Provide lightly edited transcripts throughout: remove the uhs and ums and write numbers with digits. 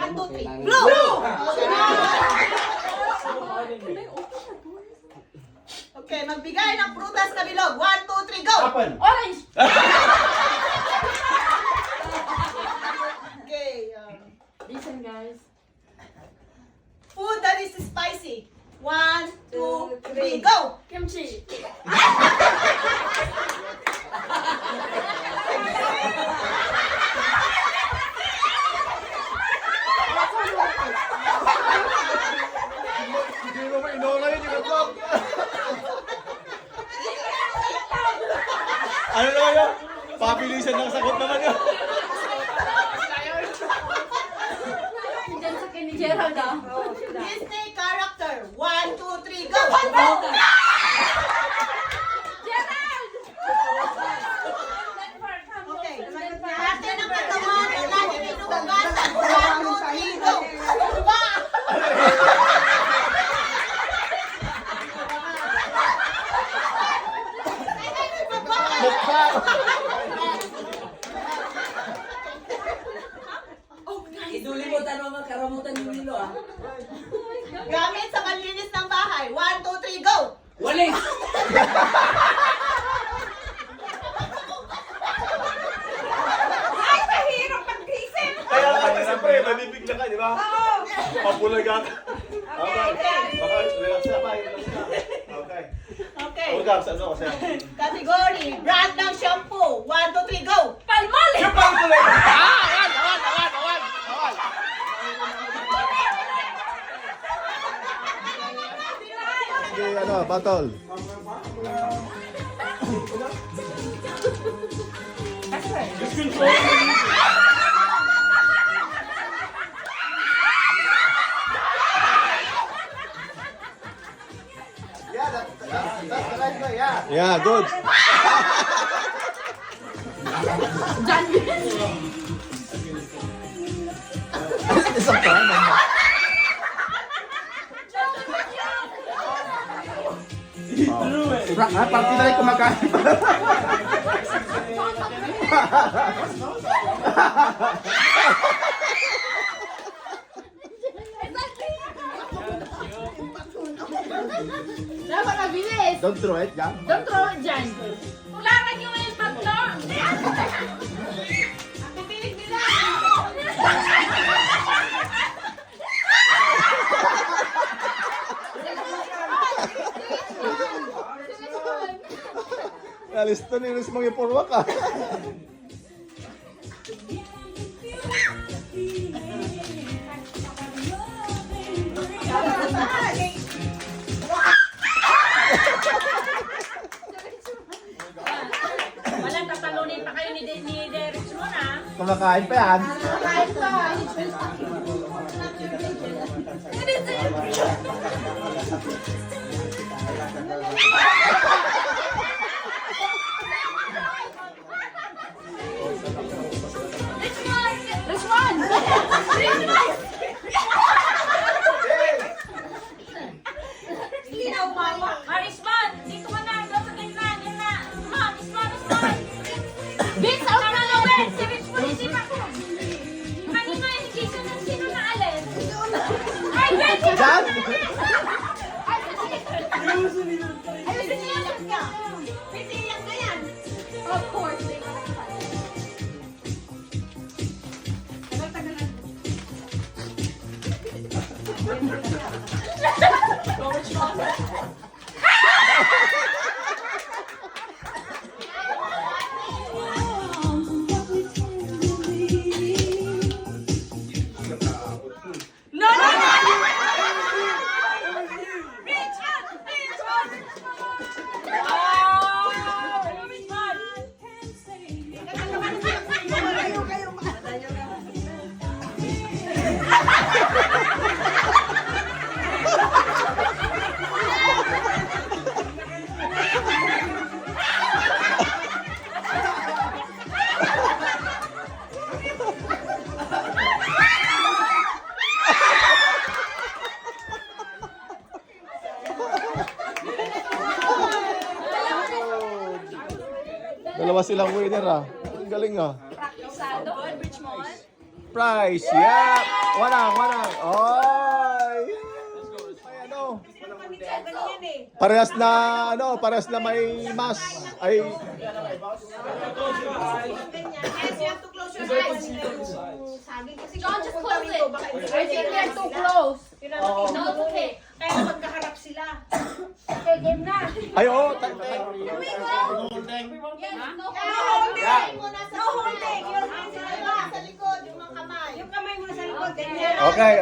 1, 2, 3. Blue! Okay, magbigay ng prutas na bilog. 1, 2, 3, go! Apple. Orange! Okay, Listen, guys. food that is spicy. 1, 2, 3, go! Kimchi. Hindi mo ba inola yun yung vlog? Ano naman yun? Pabilisan ng sagot naman yun. Diyan sa kay ni Gerald, ah. Disney character. 1, 2, 3, go! Gerald! Okay, parte ng katawan na lagi minuhugasan. 1, 2, 3, go! Ba! Mukha. Idulimutan mo magkaramutan yung nilo ah. Gamit sa panlinis ng bahay. 1, 2, 3, go! Walis! Ay, mahirap mag-isip! Kaya nga siyempre, nabibigla ka, di ba? Papulaga ka. Okay. Baka relax na pa. Relax na. Okay. Okay. Hold up, ano kasi? Category, brand ng shampoo. 1, 2, 3, go! Palmolive! Yung pangkulay! Awan! Okay, ano, battle. Yeah, good. Isang pa naman. Party na rin kumakain. Dapat mabilis. Don't throw it, yeah? Don't throw it dyan. Kulangan nyo yung tatlo. Pipilit nila! Alis to nilis mong ipurwa ka. Wala, tatalunin pa kayo ni Derek Simon, ah. Kumakain pa yan. Kahit pa. This one! Linaw, mama. Marisman, dito ka na. Doon sa gitna. Gitna. Marisman. Vince, out na na, Vince. Si Richmond, isip ako. Kanina, hindi sino na alis. Ay, Vince! Diyan? Ay, siniyak ka. Siniyak na yan. Of course. No, no, no! Richard! Richard! Dalawa silang winner ah. Ang galing ah. Praktisado. Richmond. Prize, yeah! Wala! Parehas na, ano, parehas na may mas. Ay, Yes, you have to close your eyes. Saging kasi John, just close pupunta it. rito, baka I think they're too close. No, it's okay. Kaya magkaharap sila. Okay, game na. ay, oo. Yes, no. Holding mo na sa holding. Yung sa likod, yung mga kamay. Yung kamay mo sa likod. Okay,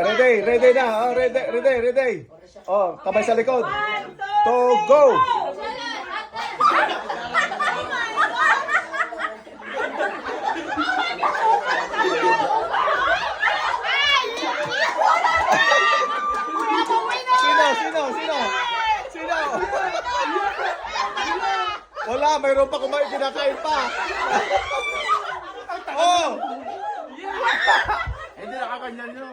ready na. Oh, ready. Oh, kamay sa likod. To go. Sino? Wala, mayroon pa kumain, kinakain pa. Oh! Hindi nakakanyan nyo.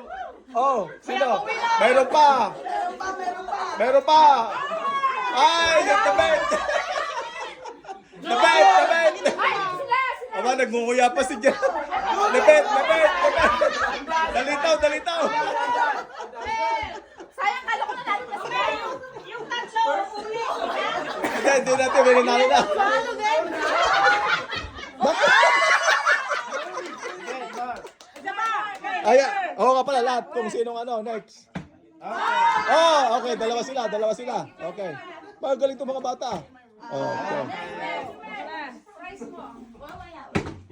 Oh, sino? Mayroon pa. Meron pa. Ay, the bet. The bet. Aba, nagmukuya pa si Jan. The bet. Dalitaw. Sayang, kala ko na natin na sila. Yung tatlo, uli. Hindi natin, may nanalo na. Ay, oo nga pala lahat kung sinong ano, next. Oh, okay, dalawa sila. Okay. Magaling itong mga bata. Oh, okay.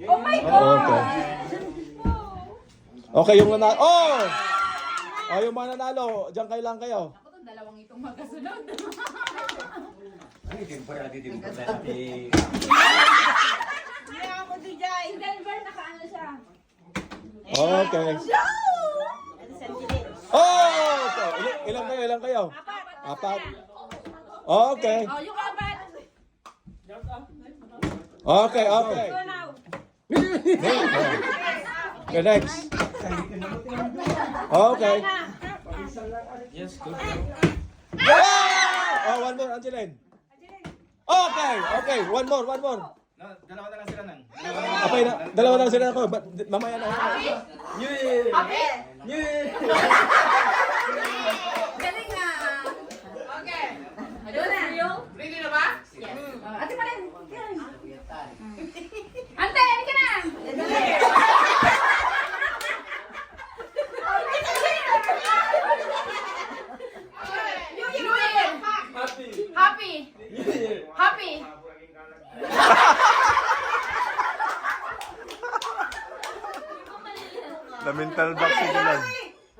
Oh my God! Okay. Okay, yung nanalo. Oh! Oh, yung mga nanalo, diyan kayo lang kayo. Ako itong dalawang itong magkasunod. Kaya ako di dyan. Si Denver, nakaano siya. Okay. Oh, okay. Ilang kayo? Apat. Okay. Oh, yung apat. Okay. Okay, next. Okay. Oh, one more, Angeline. Okay. One more. Dalawa na lang sila nang. Apay na, dalawa lang sila ako. Mamaya na. Happy? Galing nga. Okay. Ano na? Ready na ba? Yes. Ate pa rin. Ante, ano ka na? New Year. Happy. Na mental block si Dylan.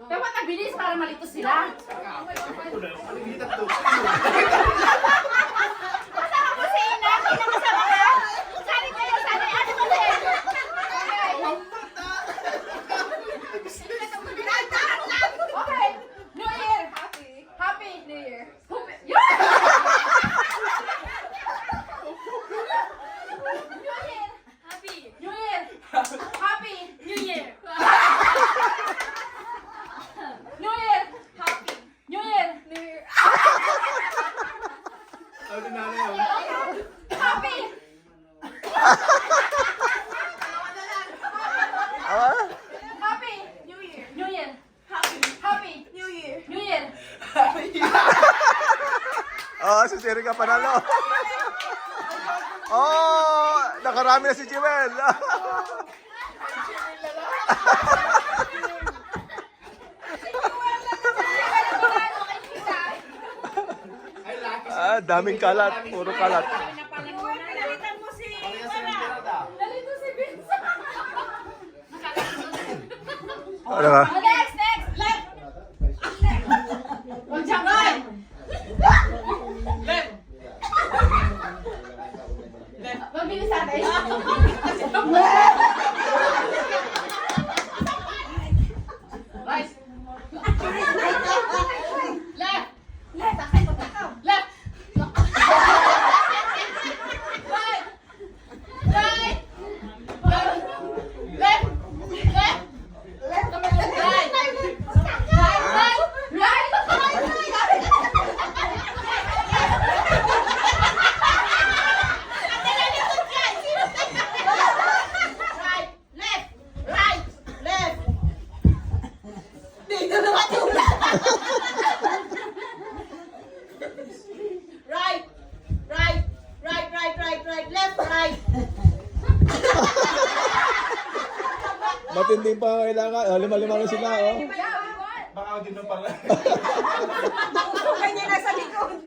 Dapat nabilis para malito sila. Kasama mo si Ina? Kinakasama ka? Sali kayo, sali. Ano ba din? Okay. New Year. Happy New Year. New Year. Happy New Year. New Year. Happy New Year. Happy. Happy New Year. Happy New Year. Oh, si Jerica panalo. Oh, nakarami na si Jewel. Daming kalat, puro kalat. Pinalitan mo si Nalito si Vince. Ano ba? Oh, next. Left. Jangan. Mabilis natin. Right. Left. Left. Right. Right. Left. Right. Right. Right, right, right, right. Left, right. Matinding pa kailangan. Oh, lima-lima na sila, oh. Baka din na pala. Ganyan na sa likod.